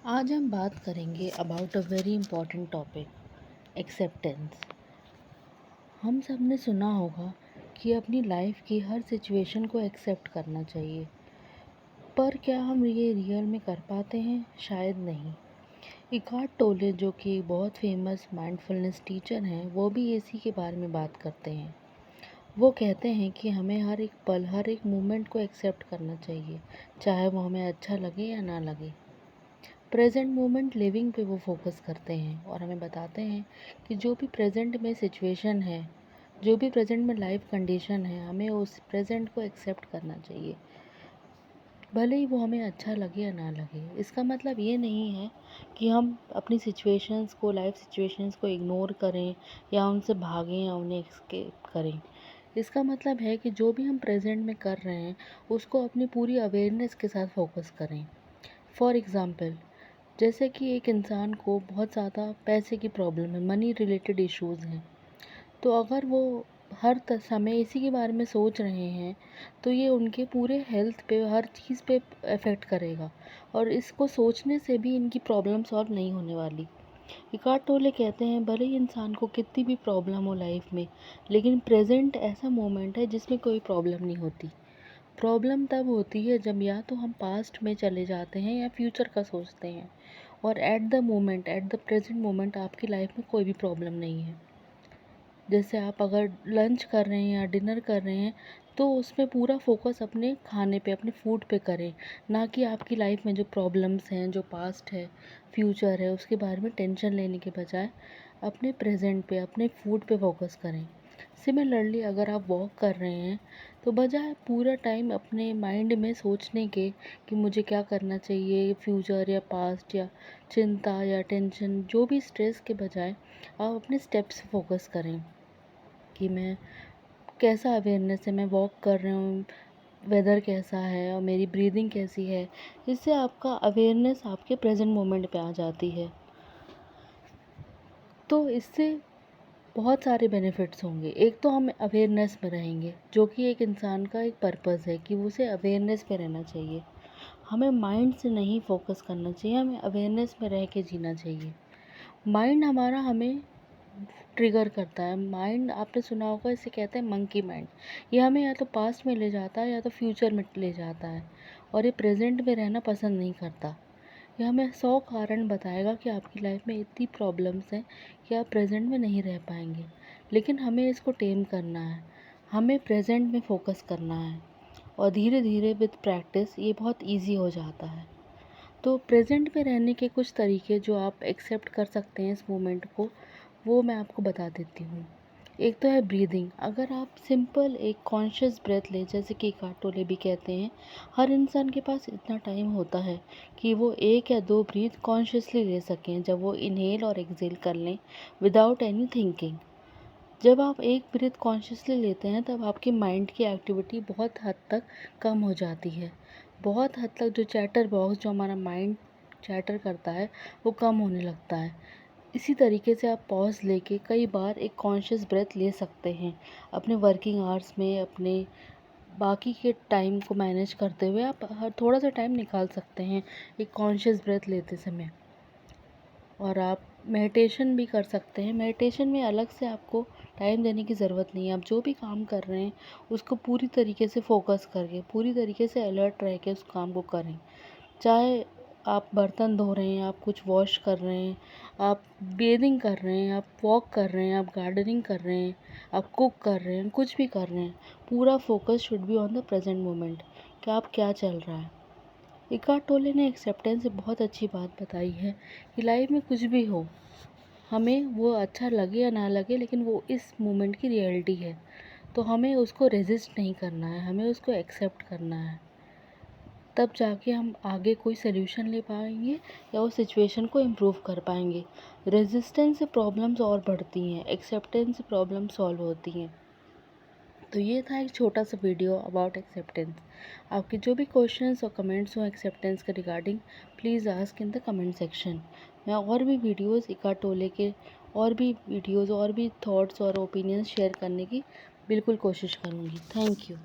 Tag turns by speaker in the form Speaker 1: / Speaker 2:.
Speaker 1: आज हम बात करेंगे about a very important topic, acceptance. हम सब ने सुना होगा कि अपनी लाइफ की हर सिचुएशन को एक्सेप्ट करना चाहिए, पर क्या हम ये रियल में कर पाते हैं? शायद नहीं। इकार्ट टोले, जो कि बहुत फेमस माइंडफुलनेस टीचर हैं, वो भी इसी के बारे में बात करते हैं। वो कहते हैं कि हमें हर एक पल, हर एक मोमेंट को एक्सेप्ट करना चाहिए, चाहे वो हमें अच्छा लगे या ना लगे। प्रेजेंट मोमेंट लिविंग पे वो फोकस करते हैं और हमें बताते हैं कि जो भी प्रेजेंट में सिचुएशन है, जो भी प्रेजेंट में लाइफ कंडीशन है, हमें उस प्रेजेंट को एक्सेप्ट करना चाहिए, भले ही वो हमें अच्छा लगे या ना लगे। इसका मतलब ये नहीं है कि हम अपनी सिचुएशंस को, लाइफ सिचुएशंस को इग्नोर करें या उनसे भागें या उन्हें एस्केप करें। इसका मतलब है कि जो भी हम प्रेजेंट में कर रहे हैं उसको अपनी पूरी अवेयरनेस के साथ फोकस करें। फॉर एग्ज़ाम्पल, जैसे कि एक इंसान को बहुत ज़्यादा पैसे की प्रॉब्लम है, मनी रिलेटेड इश्यूज़ हैं, तो अगर वो हर समय इसी के बारे में सोच रहे हैं तो ये उनके पूरे हेल्थ पे, हर चीज़ पे इफ़ेक्ट करेगा और इसको सोचने से भी इनकी प्रॉब्लम सॉल्व नहीं होने वाली। इकार्ट टोले कहते हैं भले ही इंसान को कितनी भी प्रॉब्लम हो लाइफ में, लेकिन प्रेजेंट ऐसा मोमेंट है जिसमें कोई प्रॉब्लम नहीं होती। प्रॉब्लम तब होती है जब या तो हम पास्ट में चले जाते हैं या फ्यूचर का सोचते हैं, और at the moment, at the present moment आपकी लाइफ में कोई भी प्रॉब्लम नहीं है। जैसे आप अगर लंच कर रहे हैं या डिनर कर रहे हैं तो उसमें पूरा फोकस अपने खाने पे, अपने फूड पे करें, ना कि आपकी लाइफ में जो प्रॉब्लम्स हैं, जो पास्ट है, फ्यूचर है, उसके बारे में टेंशन लेने के बजाय अपने प्रेजेंट पे, अपने फूड पे फोकस करें। सिमिलरली, अगर आप वॉक कर रहे हैं तो बजाय पूरा टाइम अपने माइंड में सोचने के कि मुझे क्या करना चाहिए, फ्यूचर या पास्ट या चिंता या टेंशन, जो भी स्ट्रेस के बजाय आप अपने स्टेप्स फोकस करें कि मैं कैसा अवेयरनेस है, मैं वॉक कर रही हूँ, वेदर कैसा है और मेरी ब्रीदिंग कैसी है। इससे आपका अवेयरनेस आपके प्रेजेंट मोमेंट पे आ जाती है। तो इससे बहुत सारे बेनिफिट्स होंगे। एक तो हम अवेयरनेस में रहेंगे, जो कि एक इंसान का एक पर्पस है कि उसे अवेयरनेस में रहना चाहिए। हमें माइंड से नहीं फोकस करना चाहिए, हमें अवेयरनेस में रह के जीना चाहिए। माइंड हमारा हमें ट्रिगर करता है। माइंड, आपने सुना होगा, इसे कहते हैं मंकी माइंड। ये हमें या तो पास्ट में ले जाता है या तो फ्यूचर में ले जाता है, और ये प्रेजेंट में रहना पसंद नहीं करता। ये हमें 100 कारण बताएगा कि आपकी लाइफ में इतनी प्रॉब्लम्स हैं कि आप प्रेजेंट में नहीं रह पाएंगे, लेकिन हमें इसको टेम करना है, हमें प्रेजेंट में फोकस करना है, और धीरे धीरे विद प्रैक्टिस ये बहुत इजी हो जाता है। तो प्रेजेंट में रहने के कुछ तरीके जो आप एक्सेप्ट कर सकते हैं इस मोमेंट को, वो मैं आपको बता देती हूँ। एक तो है ब्रीदिंग। अगर आप सिंपल एक कॉन्शियस ब्रेथ लें, जैसे कि इकार्ट टोले भी कहते हैं, हर इंसान के पास इतना टाइम होता है कि वो 1 या 2 ब्रीथ कॉन्शियसली ले सकें, जब वो इनहेल और एक्सहेल कर लें विदाउट एनी थिंकिंग। जब आप एक ब्रीथ कॉन्शियसली लेते हैं तब आपके माइंड की एक्टिविटी बहुत हद तक कम हो जाती है। बहुत हद तक जो चैटर बॉक्स, जो हमारा माइंड चैटर करता है, वो कम होने लगता है। इसी तरीके से आप पॉज लेके कई बार एक कॉन्शियस ब्रेथ ले सकते हैं। अपने वर्किंग आवर्स में, अपने बाकी के टाइम को मैनेज करते हुए आप हर थोड़ा सा टाइम निकाल सकते हैं एक कॉन्शियस ब्रेथ लेते समय। और आप मेडिटेशन भी कर सकते हैं। मेडिटेशन में अलग से आपको टाइम देने की ज़रूरत नहीं है। आप जो भी काम कर रहे हैं उसको पूरी तरीके से फोकस करके, पूरी तरीके से अलर्ट रह के उस काम को करें। चाहे आप बर्तन धो रहे हैं, आप कुछ वॉश कर रहे हैं, आप बेदिंग कर रहे हैं, आप वॉक कर रहे हैं, आप गार्डनिंग कर रहे हैं, आप कुक कर रहे हैं, कुछ भी कर रहे हैं, पूरा focus should be on the present moment कि आप क्या चल रहा है। इकार्ट टोले ने एक्सेप्टेंस से बहुत अच्छी बात बताई है कि लाइफ में कुछ भी हो, हमें वो अच्छा लगे या ना लगे, लेकिन वो इस मोमेंट की रियलिटी है, तो हमें उसको रेजिस्ट नहीं करना है, हमें उसको एक्सेप्ट करना है। तब जाके हम आगे कोई सल्यूशन ले पाएंगे या उस सिचुएशन को इम्प्रूव कर पाएंगे। रेजिस्टेंस से प्रॉब्लम्स और बढ़ती हैं, एक्सेप्टेंस से प्रॉब्लम सॉल्व होती हैं। तो ये था एक छोटा सा वीडियो अबाउट एक्सेप्टेंस। आपके जो भी क्वेश्चंस और कमेंट्स हो एक्सेप्टेंस के regarding, please ask in the comment section. मैं और भी वीडियोस, इकार्ट टोले के और भी वीडियोस और भी थॉट्स और ओपिनियंस शेयर करने की बिल्कुल कोशिश करूँगी। Thank you.